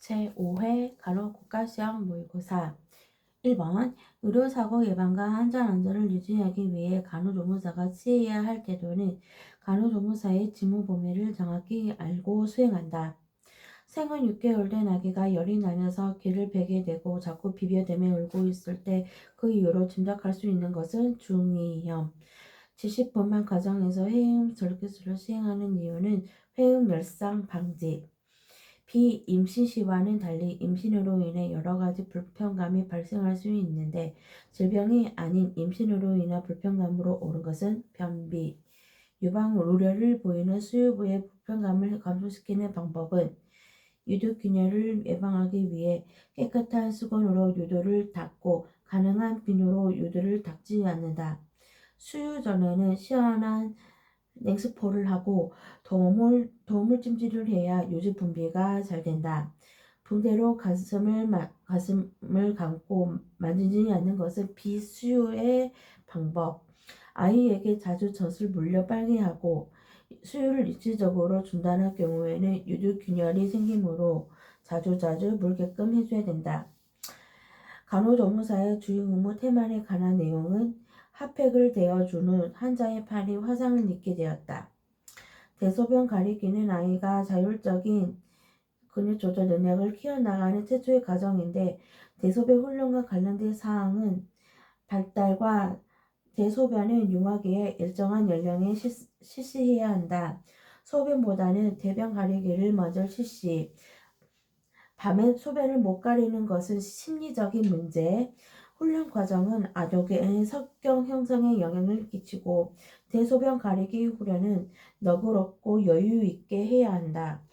제5회 간호국가시험 모의고사 1번 의료사고 예방과 환자 안전을 유지하기 위해 간호조무사가 취해야 할 태도는 간호조무사의 직무 범위를 정확히 알고 수행한다. 생후 6개월 된 아기가 열이 나면서 귀를 베게 되고 자꾸 비벼대며 울고 있을 때 그 이유로 짐작할 수 있는 것은 중이염. 지식분만 과정에서 회음 절기술을 시행하는 이유는 회음 열상 방지. 비임신 시와는 달리 임신으로 인해 여러 가지 불편감이 발생할 수 있는데 질병이 아닌 임신으로 인한 불편감으로 오른 것은 변비. 유방 우려를 보이는 수유부의 불편감을 감소시키는 방법은 유두균열을 예방하기 위해 깨끗한 수건으로 유두를 닦고 가능한 비누로 유두를 닦지 않는다. 수유 전에는 시원한 냉수포를 하고 도물 찜질을 해야 유지 분비가 잘 된다. 붕대로 가슴을 감고 만지지 않는 것은 비수유의 방법. 아이에게 자주 젖을 물려 빨게 하고 수유를 일시적으로 중단할 경우에는 유두균열이 생기므로 자주자주 물게끔 해줘야 된다. 간호조무사의 주요 의무 테마에 관한 내용은 핫팩을 대어준 후 환자의 팔이 화상을 입게 되었다. 대소변 가리키는 아이가 자율적인 근육 조절 능력을 키워나가는 최초의 과정인데 대소변 훈련과 관련된 사항은 발달과 대소변은 융하기에 일정한 연령에 실시해야 한다. 소변보다는 대변 가리기를 먼저 실시. 밤에 소변을 못 가리는 것은 심리적인 문제. 훈련 과정은 아동의 성격 형성에 영향을 끼치고 대소변 가리기 훈련은 너그럽고 여유 있게 해야 한다.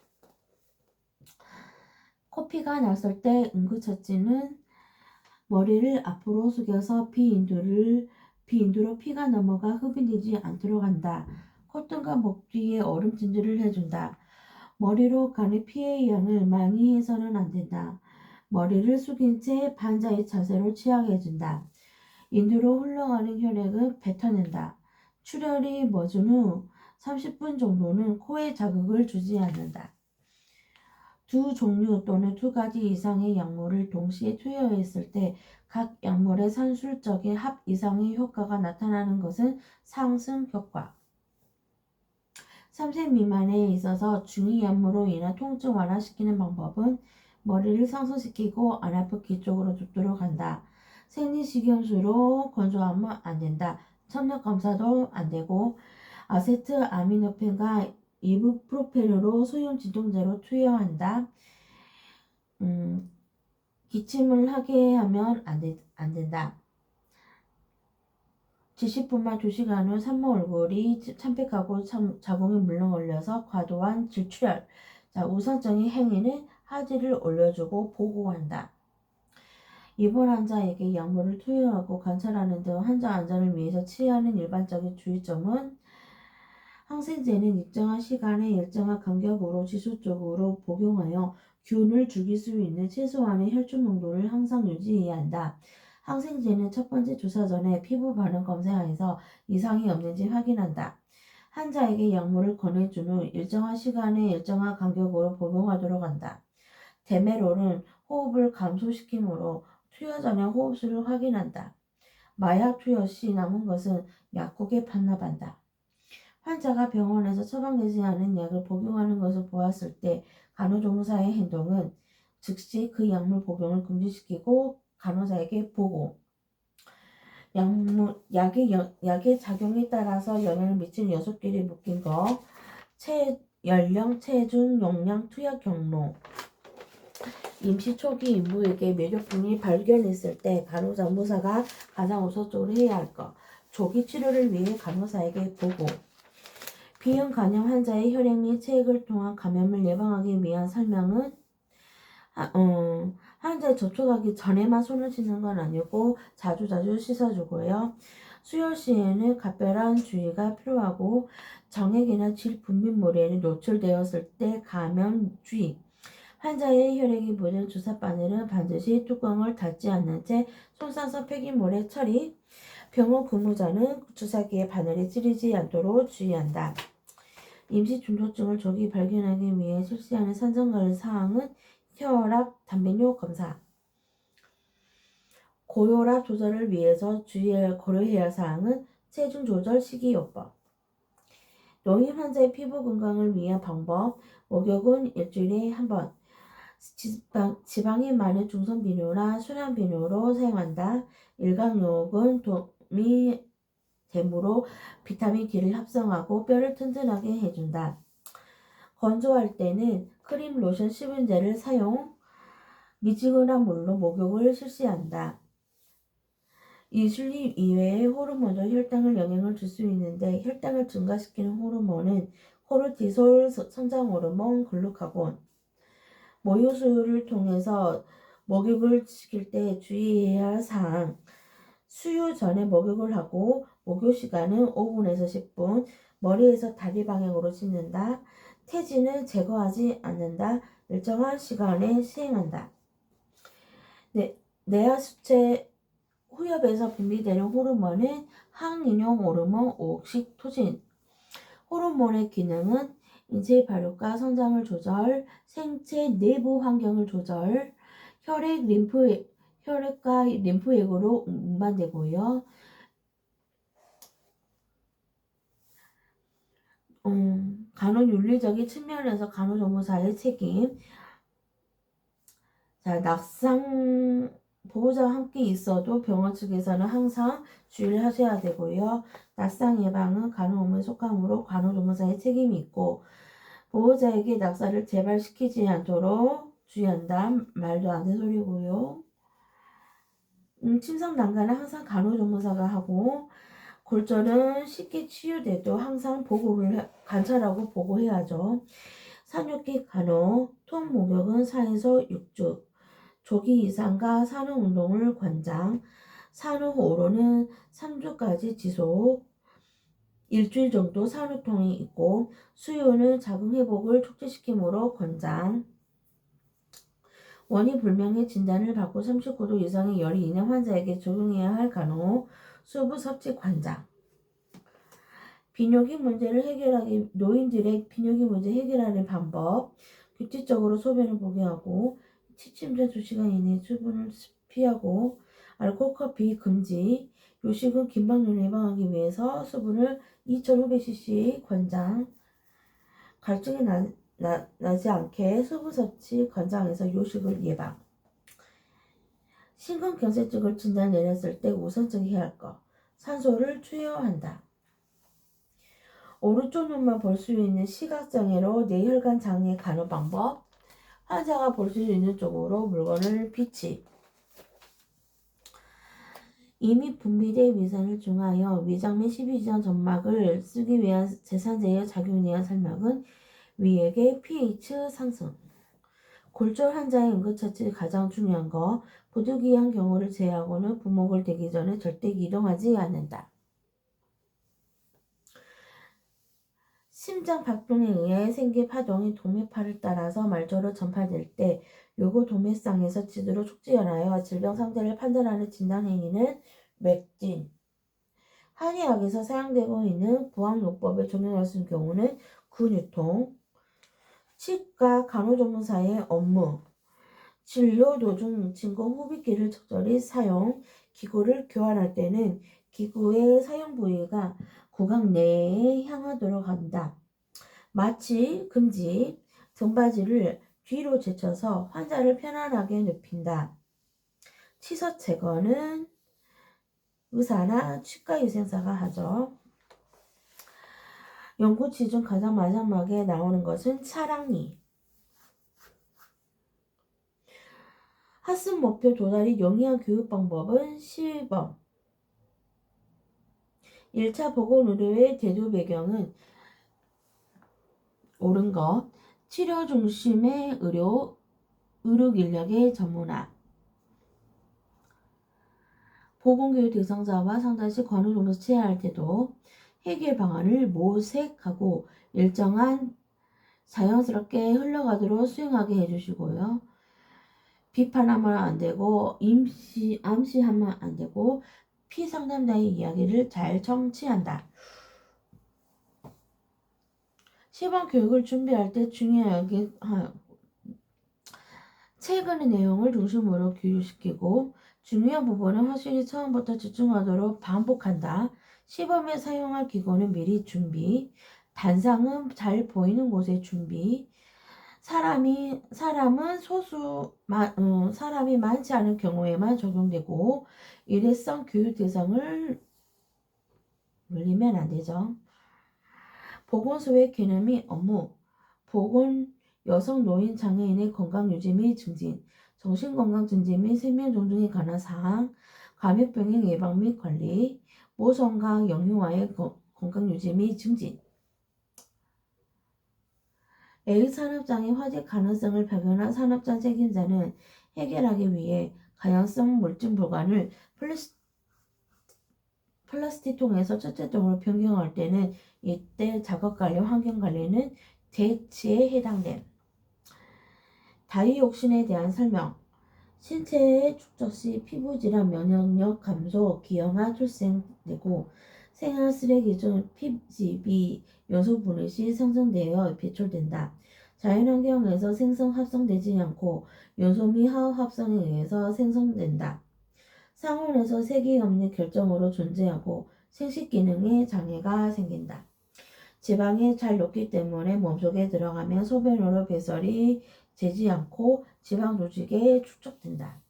코피가 났을 때 응급처치는 머리를 앞으로 숙여서 비인두로 피가 넘어가 흡입되지 않도록 한다. 콧등과 목 뒤에 얼음 찜질을 해준다. 머리로 가는 피의 양을 많이 해서는 안 된다. 머리를 숙인 채 반자의 자세로 취하게 해준다. 인두로 흘러가는 혈액을 뱉어낸다. 출혈이 멎은 후 30분 정도는 코에 자극을 주지 않는다. 두 종류 또는 두 가지 이상의 약물을 동시에 투여했을 때 각 약물의 산술적인 합 이상의 효과가 나타나는 것은 상승 효과. 3세 미만에 있어서 중이염으로 인한 통증 완화시키는 방법은 머리를 상승시키고 안 아프기 쪽으로 눕도록 한다. 생리식염수로 건조하면 안 된다. 청력 검사도 안 되고 아세트아미노펜과 이부프로펜으로 소염 진통제로 투여한다. 기침을 하게 하면 안 된다. 지식분만 2시간 후 산모 얼굴이 참백하고 자궁이 물렁 올려서 과도한 질출혈. 우선적인 행위는 하지를 올려주고 보고한다. 입원 환자에게 약물을 투여하고 관찰하는 등 환자 안전을 위해서 취하는 일반적인 주의점은 항생제는 일정한 시간에 일정한 간격으로 지속적으로 복용하여 균을 죽일 수 있는 최소한의 혈중 농도를 항상 유지해야 한다. 항생제는 첫 번째 주사 전에 피부 반응 검사에서 이상이 없는지 확인한다. 환자에게 약물을 권해준 후 일정한 시간에 일정한 간격으로 복용하도록 한다. 데메롤은 호흡을 감소시키므로 투여 전에 호흡수를 확인한다. 마약 투여 시 남은 것은 약국에 반납한다. 환자가 병원에서 처방되지 않은 약을 복용하는 것을 보았을 때 간호조무사의 행동은 즉시 그 약물 복용을 금지시키고 간호사에게 보고, 약의 작용에 따라서 영향을 미치는 6개를 묶인 거, 연령, 체중, 용량, 투약 경로. 임시 초기 인부에게 뇌졸중이 발견했을 때 간호조무사가 가장 우선적으로 해야 할 것, 조기 치료를 위해 간호사에게 보고, 비형 간염 환자의 혈액 및 체액을 통한 감염을 예방하기 위한 설명은 환자에 접촉하기 전에만 손을 씻는 건 아니고 자주자주 씻어주고요. 수혈 시에는 각별한 주의가 필요하고 정액이나 질 분비물에는 노출되었을 때 감염 주의. 환자의 혈액이 묻은 주사 바늘은 반드시 뚜껑을 닫지 않는 채 손 싸서 폐기물에 처리. 병원 근무자는 주사기에 바늘이 찌르지 않도록 주의한다. 임시 중조증을 조기 발견하기 위해 실시하는 산정관리 사항은 혈압, 단백뇨 검사. 고혈압 조절을 위해서 고려해야 할 사항은 체중 조절 식이요법. 노인 환자의 피부 건강을 위한 방법. 목욕은 일주일에 한 번. 지방이 많은 중성 비누나 순한 비누로 사용한다. 일광욕은 도움이 되므로 비타민 D를 합성하고 뼈를 튼튼하게 해준다. 건조할 때는 크림, 로션, 수분제를 사용. 미지근한 물로 목욕을 실시한다. 인슐린 이외의 호르몬도 혈당을 영향을 줄 수 있는데 혈당을 증가시키는 호르몬은 코르티솔, 성장 호르몬, 글루카곤. 모유 수유를 통해서 목욕을 시킬 때 주의해야 할 사항. 수유 전에 목욕을 하고 목욕 시간은 5분에서 10분. 머리에서 다리 방향으로 씻는다. 태지는 제거하지 않는다. 일정한 시간에 시행한다. 내하 수체 후엽에서 분비되는 호르몬은 항인용 호르몬, 옥시토신. 호르몬의 기능은 인체 발육과 성장을 조절, 생체 내부 환경을 조절, 혈액과 림프액으로 운반되고요. 간호윤리적인 측면에서 간호조무사의 책임. 자, 낙상 보호자와 함께 있어도 병원 측에서는 항상 주의를 하셔야 되고요. 낙상 예방은 간호업무에 속하므로 간호조무사의 책임이 있고 보호자에게 낙사를 재발시키지 않도록 주의한다. 말도 안 되는 소리고요. 침상 난간은 항상 간호조무사가 하고 골절은 쉽게 치유돼도 항상 관찰하고 보고해야죠. 산육기 간호, 통 목욕은 4에서 6주, 조기 이상과 산후 운동을 권장, 산후 오로는 3주까지 지속, 일주일 정도 산후통이 있고 수유는 자궁 회복을 촉진시키므로 권장. 원인 불명의 진단을 받고 39도 이상의 열이 있는 환자에게 적용해야 할 간호, 수부 섭취 관장. 비뇨기 문제를 해결하기 노인들의 비뇨기 문제 해결하는 방법. 규칙적으로 소변을 보게 하고 취침 전 2시간 이내에 수분을 피하고 알코올 커피 금지. 요식은 긴박염을 예방하기 위해서 수분을 2500cc 권장. 갈증이 나지 않게 수분 섭취 권장해서 요식을 예방. 심근경색증을 진단 내렸을 때 우선적으로 해야 할 것. 산소를 투여한다. 오른쪽 눈만 볼 수 있는 시각장애로 뇌혈관 장애 간호 방법. 환자가 볼 수 있는 쪽으로 물건을 비치. 이미 분비된 위산을 중하여 위장 및 12지장 점막을 쓰기 위한 제산제의 작용에 대한 설명은 위액의 pH 상승. 골절 환자의 응급처치 가장 중요한 거. 부득이한 경우를 제외하고는 부목을 되기 전에 절대 기동하지 않는다. 심장 박동에 의해 생긴 파동이 도매파를 따라서 말초로 전파될 때 요구 도매상에서 지도로 촉진하여 질병 상태를 판단하는 진단행위는 맥진. 한의학에서 사용되고 있는 부항요법에 적용할 수 있는 경우는 근유통. 치과 간호조무사의 업무. 진료 도중 진공 호흡기를 적절히 사용. 기구를 교환할 때는 기구의 사용 부위가 구강 내에 향하도록 한다. 마취 금지. 등받이를 뒤로 제쳐서 환자를 편안하게 눕힌다. 치석 제거는 의사나 치과위생사가 하죠. 연구치 중 가장 마지막에 나오는 것은 차량리. 학습 목표 도달이 용이한 교육 방법은 시범. 1차 보건의료의 대두 배경은 옳은 것. 치료 중심의 의료인력의 전문화. 보건교육 대상자와 상담 시 간호조무사 취해할 때도 해결 방안을 모색하고 일정한 자연스럽게 흘러가도록 수행하게 해주시고요. 비판하면 안 되고 암시하면 안 되고 피상담자의 이야기를 잘 청취한다. 시범 교육을 준비할 때 중요하게 최근의 내용을 중심으로 교육시키고 중요한 부분은 확실히 처음부터 집중하도록 반복한다. 시범에 사용할 기구는 미리 준비. 단상은 잘 보이는 곳에 준비. 사람이 많지 않은 경우에만 적용되고 일회성 교육 대상을 물리면 안 되죠. 보건소의 개념이 업무, 보건, 여성, 노인, 장애인의 건강 유지 및 증진, 정신건강 증진 및 생명 존중에 관한 사항, 감염병의 예방 및 관리, 모성과 영유아의 건강 유지 및 증진. 에이즈 산업장애 화재 가능성을 발견한 산업장 책임자는 해결하기 위해 가연성 물질 불관을 플라스틱 통에서 첫째적으로 변경할 때는 이때 작업관리, 환경관리는 대치에 해당됨. 다이옥신에 대한 설명. 신체의 축적 시 피부질환, 면역력 감소, 기형아 출생되고 생활 쓰레기 중 PGB 요소 분해 시 생성되어 배출된다. 자연환경에서 생성 합성되지 않고 요소 및 화학 합성에 의해서 생성된다. 상온에서 세기염리 결정으로 존재하고 생식기능에 장애가 생긴다. 지방이 잘 녹기 때문에 몸속에 들어가면 소변으로 배설이 되지 않고 지방 조직에 축적된다.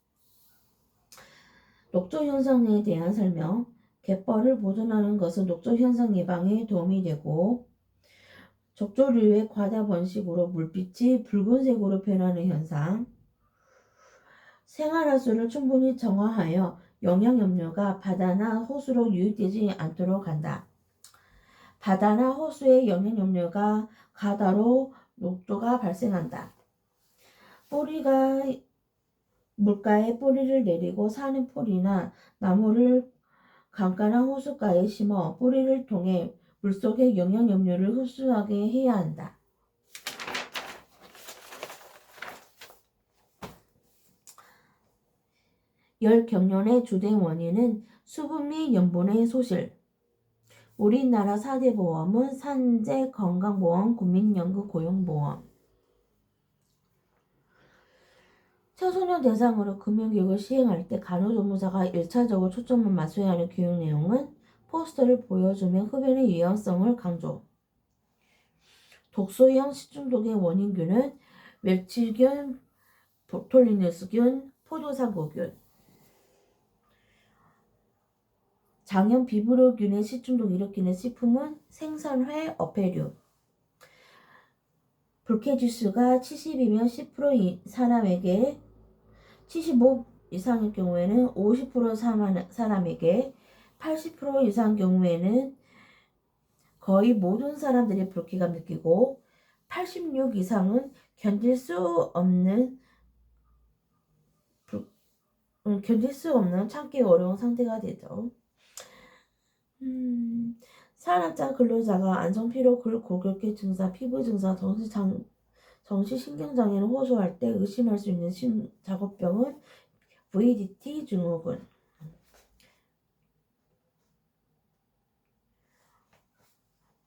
녹조 현상에 대한 설명. 갯벌을 보존하는 것은 녹조 현상 예방에 도움이 되고 적조류의 과다 번식으로 물빛이 붉은색으로 변하는 현상. 생활하수를 충분히 정화하여 영양염료가 바다나 호수로 유입되지 않도록 한다. 바다나 호수의 영양염료가 가다로 녹조가 발생한다. 물가에 뿌리를 내리고 사는 풀이나 나무를 강가나 호숫가에 심어 뿌리를 통해 물속의 영양염료를 흡수하게 해야 한다. 열경련의 주된 원인은 수분 및 염분의 소실. 우리나라 4대 보험은 산재, 건강보험, 국민연금, 고용보험. 청소년 대상으로 금융교육을 시행할 때 간호조무사가 1차적으로 초점을 맞춰야 하는 교육 내용은 포스터를 보여주며 흡연의 위험성을 강조. 독소형 식중독의 원인균은 멸치균, 보톨리누스균, 포도사구균. 장염 비브로균의 식중독을 일으키는 식품은 생선회, 어패류. 불쾌지수가 70이면 10% 사람에게, 75 이상의 경우에는 50% 사람에게, 80% 이상 경우에는 거의 모든 사람들이 불쾌감 느끼고 86 이상은 견딜 수 없는 참기 어려운 상태가 되죠. 산업장 근로자가 안정피로, 골격계 증사, 피부 증사, 정신신경장애를 호소할 때 의심할 수 있는 작업병은 VDT 증후군.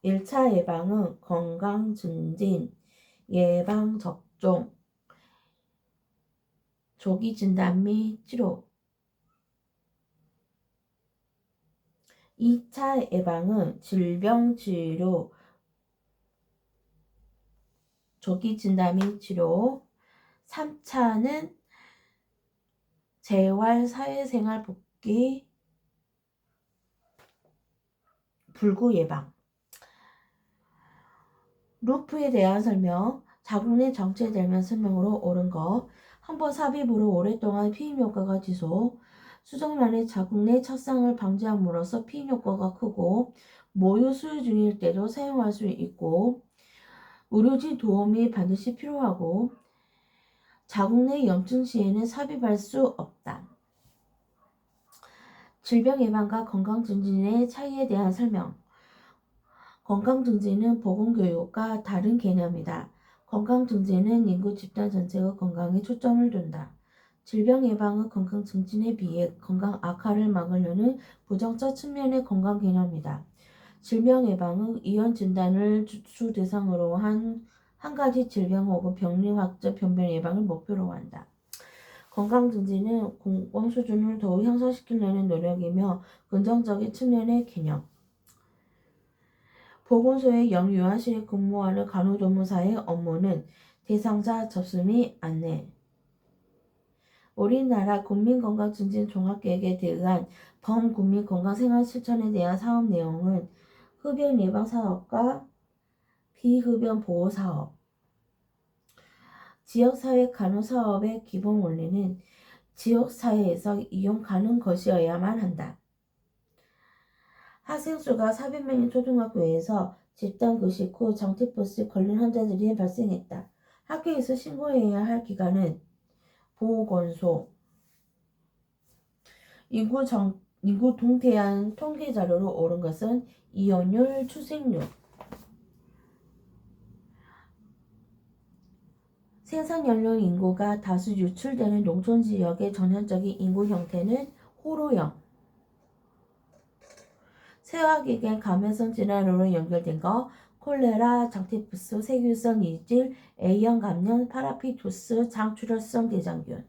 (1차) 예방은 건강 증진, 예방 접종, 조기 진단 및 치료. 2차 예방은 질병 치료, 조기 진단 및 치료. 3차는 재활, 사회생활 복귀, 불구 예방. 루프에 대한 설명. 자궁 내 정체되면 설명으로 옳은 것. 한번 삽입으로 오랫동안 피임 효과가 지속. 수정란의 자궁 내 착상을 방지함으로써 피임 효과가 크고 모유 수유 중일 때도 사용할 수 있고 의료진 도움이 반드시 필요하고 자궁 내 염증 시에는 삽입할 수 없다. 질병 예방과 건강 증진의 차이에 대한 설명. 건강 증진은 보건교육과 다른 개념이다. 건강 증진은 인구 집단 전체의 건강에 초점을 둔다. 질병 예방은 건강 증진에 비해 건강 악화를 막으려는 부정적 측면의 건강 개념이다. 질병 예방은 이원 진단을 주 대상으로 한 가지 질병 혹은 병리 확정 변변 예방을 목표로 한다. 건강 증진은 공권 수준을 더욱 향상시키려는 노력이며 긍정적인 측면의 개념. 보건소의 영유아실에 근무하는 간호조무사의 업무는 대상자 접수 및 안내. 우리나라 국민건강증진종합계획에 대한 범국민건강생활실천에 대한 사업 내용은 흡연 예방 사업과 비흡연 보호 사업. 지역사회 간호사업의 기본 원리는 지역사회에서 이용 가능 것이어야만 한다. 학생수가 400명인 초등학교에서 집단급식 후 정티포스 걸린 환자들이 발생했다. 학교에서 신고해야 할 기관은 보건소. 인구 동태안 통계 자료로 옳은 것은 이혼율, 출생률. 생산 연령 인구가 다수 유출되는 농촌 지역의 전형적인 인구 형태는 호로형. 세화기관 감염성 질환으로 연결된 것, 콜레라, 정티푸스, 세균성 이질, A형 감염, 파라피투스, 장출혈성 대장균.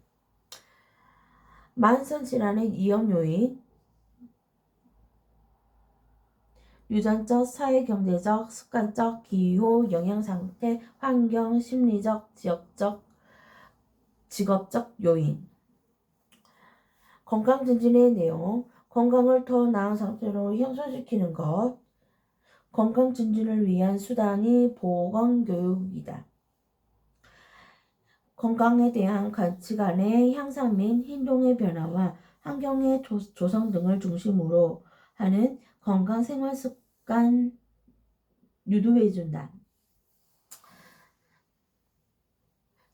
만성 질환의 위험 요인, 유전적, 사회경제적, 습관적, 기후, 영양상태, 환경, 심리적, 지역적, 직업적 요인. 건강증진의 내용, 건강을 더 나은 상태로 향상시키는 것. 건강증진을 위한 수단이 보건교육이다. 건강에 대한 가치관의 향상 및 행동의 변화와 환경의 조성 등을 중심으로 하는 건강생활습관 유도해준다.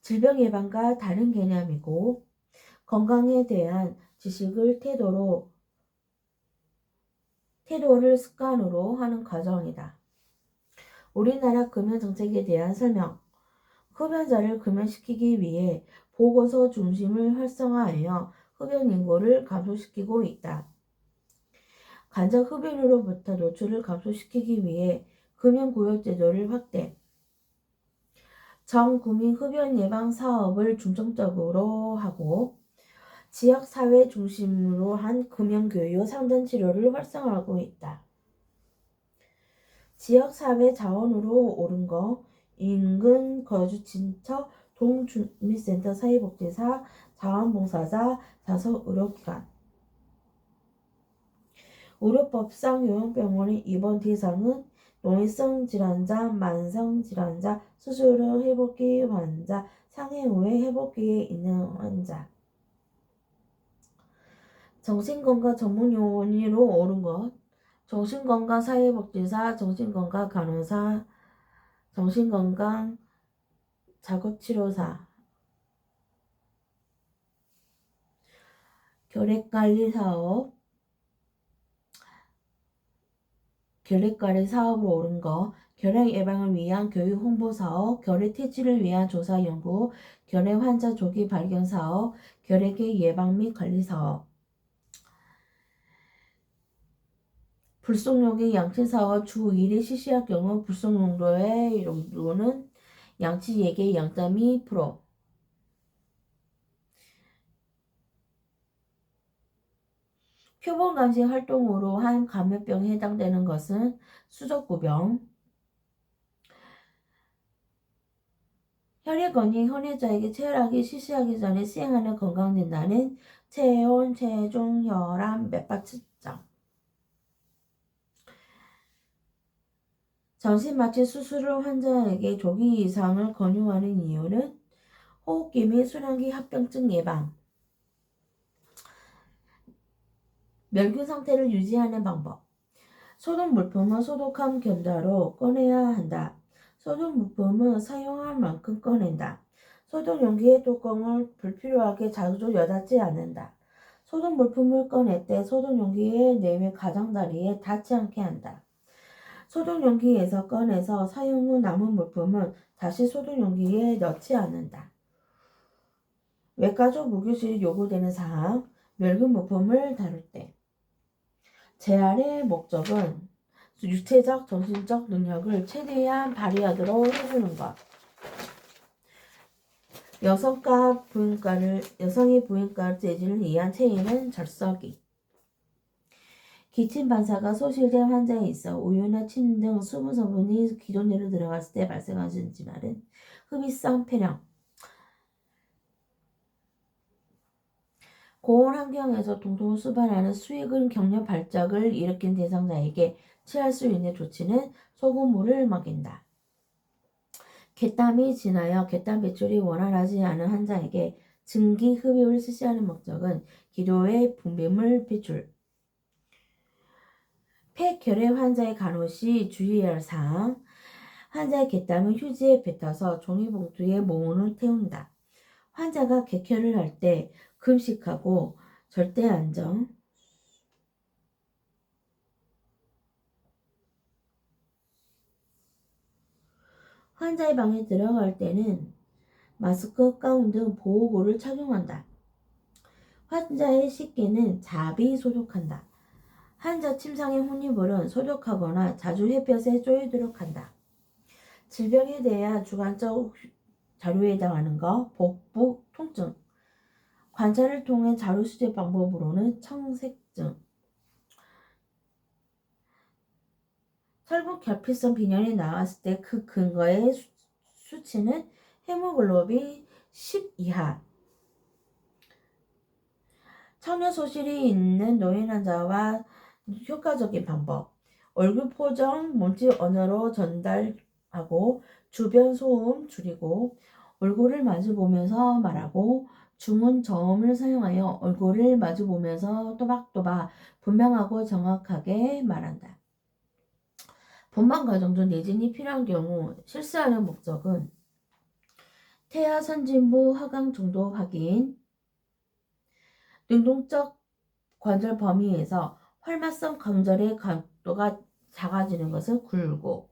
질병 예방과 다른 개념이고 건강에 대한 지식을 태도를 습관으로 하는 과정이다. 우리나라 금연정책에 대한 설명. 흡연자를 금연시키기 위해 보건소 중심을 활성화하여 흡연 인구를 감소시키고 있다. 간접 흡연으로부터 노출을 감소시키기 위해 금연구역 제도를 확대. 전국민 흡연 예방 사업을 중점적으로 하고 지역사회 중심으로 한 금연교육 상담치료를 활성화하고 있다. 지역사회 자원으로 옳은 것, 인근 거주 친척, 동주민센터 사회복지사, 자원봉사자, 자서의료기관. 의료법상 요양병원의 입원 대상은 노인성 질환자, 만성 질환자, 수술 후 회복기 환자, 상해 후에 회복기에 있는 환자. 정신건강 전문요원으로 옳은 것, 정신건강 사회복지사, 정신건강 간호사, 정신건강 작업치료사. 결핵관리 사업으로 옳은 것, 결핵 예방을 위한 교육 홍보 사업, 결핵 퇴치를 위한 조사 연구, 결핵 환자 조기 발견 사업, 결핵의 예방 및 관리 사업. 불속용기 양치 사업 주 1회 실시할 경우 불속용도의 용도는 양치액의 0.2%. 표본감시 활동으로 한 감염병에 해당되는 것은 수족구병. 혈액원이 헌혈자에게 체열하기 실시하기 전에 시행하는 건강진단은 체온, 체중, 혈압, 맥박 측정. 정신마취 수술 후 환자에게 조기 이상을 권유하는 이유는 호흡기 및 순환기 합병증 예방. 멸균 상태를 유지하는 방법. 소독 물품은 소독함 견자로 꺼내야 한다. 소독 물품은 사용할 만큼 꺼낸다. 소독 용기의 뚜껑을 불필요하게 자주 여닫지 않는다. 소독 물품을 꺼낼 때 소독 용기의 내외 가장자리에 닿지 않게 한다. 소독 용기에서 꺼내서 사용 후 남은 물품은 다시 소독 용기에 넣지 않는다. 외과적 무교실이 요구되는 사항, 멸균 물품을 다룰 때. 재활의 목적은 육체적, 정신적 능력을 최대한 발휘하도록 해주는 것. 여성이 부인과 재질을 이해한 체인은 절석이. 기침 반사가 소실된 환자에 있어 우유나 침 등 수분 성분이 기존내로 들어갔을 때 발생하는 질환은 흡입성 폐렴. 고온 환경에서 동통을 수반하는 수액은 격려 발작을 일으킨 대상자에게 취할 수 있는 조치는 소금물을 먹인다. 괴땀이 진하여 괴땀 배출이 원활하지 않은 환자에게 증기 흡입을 실시하는 목적은 기도의 분비물 배출. 폐결핵 환자의 간호 시 주의해야 할 사항. 환자의 괴땀은 휴지에 뱉어서 종이봉투에 몽을 태운다. 환자가 객혈을 할 때 금식하고 절대 안정. 환자의 방에 들어갈 때는 마스크, 가운 등 보호구를 착용한다. 환자의 식기는 자비 소독한다. 환자 침상의 혼이물은 소독하거나 자주 햇볕에 쪼이도록 한다. 질병에 대한 주관적 자료에 해당하는 것, 복부, 통증. 관찰을 통해 자료 수집 방법으로는 청색증, 혈부 결핍성 빈혈이 나왔을 때 그 근거의 수치는 헤모글로빈 10 이하. 청력 소실이 있는 노인 환자와 효과적인 방법. 얼굴 표정, 몸짓 언어로 전달하고 주변 소음 줄이고 얼굴을 마주 보면서 말하고 중은 저음을 사용하여 얼굴을 마주 보면서 또박또박 분명하고 정확하게 말한다. 본방 과정 중 내진이 필요한 경우 실시하는 목적은 태아 선진부 하강 정도 확인, 능동적 관절 범위에서 활마성 관절의 각도가 작아지는 것을 굴고,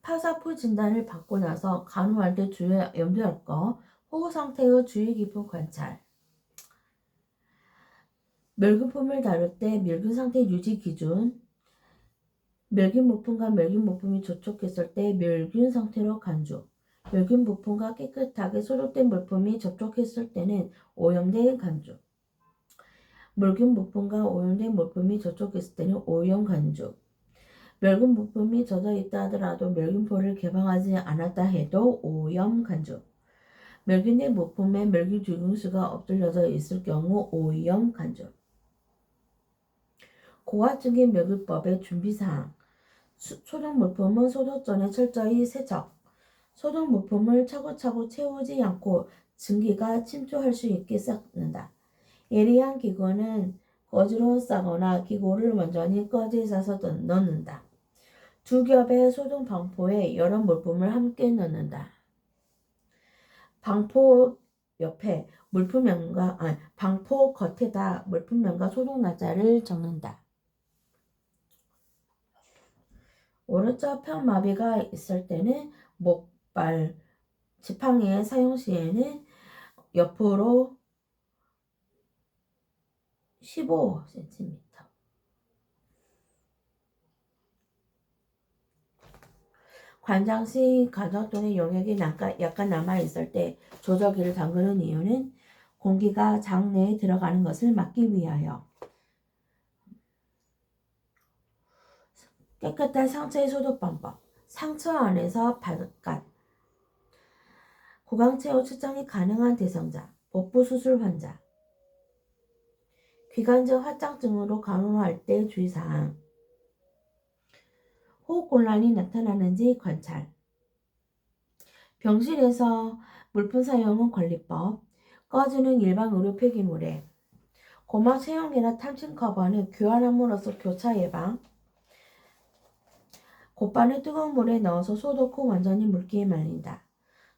파사포 진단을 받고 나서 간호할 때 염두할 것, 호흡 상태의 주의 깊은 관찰, 멸균품을 다룰 때 멸균 상태 유지 기준, 멸균 부품과 멸균 부품이 접촉했을 때 멸균 상태로 간주, 멸균 부품과 깨끗하게 소독된 물품이 접촉했을 때는 오염된 간주, 멸균 부품과 오염된 물품이 접촉했을 때는 오염 간주, 멸균 부품이 젖어 있다 하더라도 멸균포를 개방하지 않았다 해도 오염 간주, 멸균된 부품에 멸균 죽음수가 엎드려져 있을 경우 오염 간주. 고화증의 멸균법의 준비사항. 소독 물품은 소독 전에 철저히 세척. 소독 물품을 차고차고 채우지 않고 증기가 침투할 수 있게 닦는다. 예리한 기구는 거즈로 싸거나 기구를 완전히 꺼지 싸서 넣는다. 두 겹의 소독 방포에 여러 물품을 함께 넣는다. 방포 옆에 방포 겉에다 물품명과 소독 날짜를 적는다. 오른쪽 편마비가 있을 때는 목발 지팡이의 사용 시에는 옆으로 15cm. 관장 시 관장 또는 용액이 약간 남아있을 때 조절기를 담그는 이유는 공기가 장 내에 들어가는 것을 막기 위하여. 깨끗한 상처의 소독 방법. 상처 안에서 바깥. 구강체호 측정이 가능한 대상자. 복부 수술 환자. 기관적 화장증으로 간호할 때 주의사항. 호흡곤란이 나타나는지 관찰. 병실에서 물품 사용은 관리법. 꺼지는 일반 의료 폐기물에 고막 체형계나 탐진 커버는 교환함으로써 교차 예방. 곱반을 뜨거운 물에 넣어서 소독 후 완전히 물기에 말린다.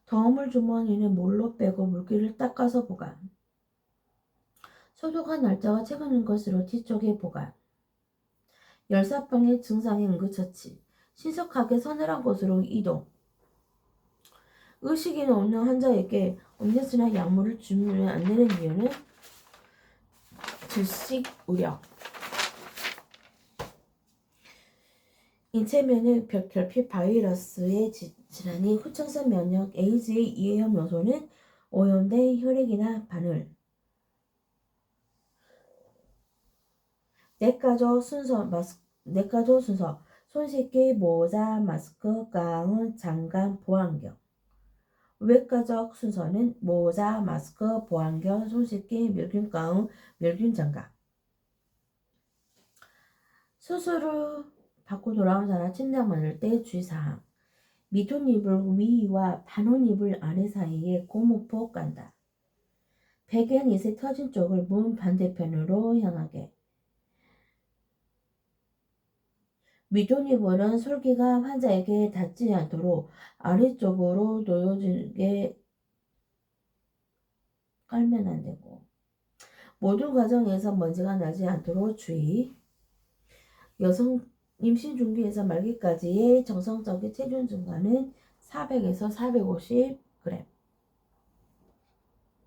더운 주머니는 물로 빼고 물기를 닦아서 보관. 소독한 날짜가 최근인 것으로 뒤쪽에 보관. 열사병의 증상의 응급처치. 신속하게 서늘한 곳으로 이동. 의식이 없는 환자에게 음료수나 약물을 주면 안 되는 이유는 질식 우려. 인체면의 결핍 바이러스의 질환이 후천성 면역 에이즈의 이해염 요소는 오염된 혈액이나 바늘, 내과조 순서, 손 씻기, 모자, 마스크, 가운, 장갑, 보안경. 외과적 순서는 모자, 마스크, 보안경, 손 씻기, 멸균 가운, 멸균 장갑. 수술을 받고 돌아온 사람 침낭 만들 때 주의사항. 밑옷니불 위와 반옷니불 아래 사이에 고무폭 간다. 배경잇의 터진 쪽을 문 반대편으로 향하게. 밑옷니불은 솔기가 환자에게 닿지 않도록 아래쪽으로 놓여지게 깔면 안 되고, 모든 과정에서 먼지가 나지 않도록 주의. 여성 임신 중기에서 말기까지의 정상적인 체중 증가는 400에서 450g.